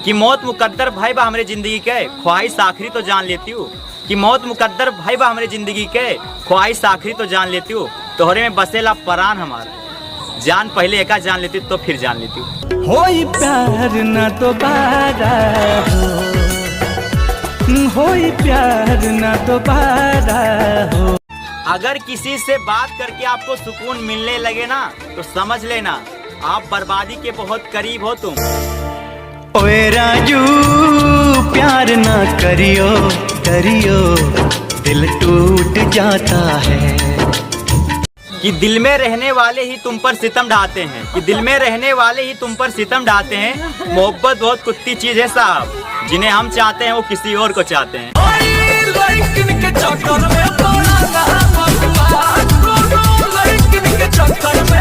कि मौत मुकद्दर भाई बा हमरे जिंदगी के, ख्वाहिश आखिरी तो जान लेती हूँ। कि मौत मुकद्दर भाई बा हमरे जिंदगी के, ख्वाहिश आखिरी तो जान लेती हूँ। तोहरे में बसेला परान हमार, जान पहले एका जान लेती तो फिर जान लेती हूँ। होई प्यार न दोबारा होई प्यार न दोबारा हो। अगर किसी से बात करके आपको सुकून मिलने लगे ना, तो समझ लेना आप बर्बादी के बहुत करीब हो तुम। ओए राजू प्यार ना करियो करियो, दिल टूट जाता है। कि दिल में रहने वाले ही तुम पर सितम ढाते हैं, कि दिल में रहने वाले ही तुम पर सितम ढाते हैं। मोहब्बत बहुत कुत्ती चीज है साहब, जिन्हें हम चाहते हैं वो किसी और को चाहते हैं। चक्कर में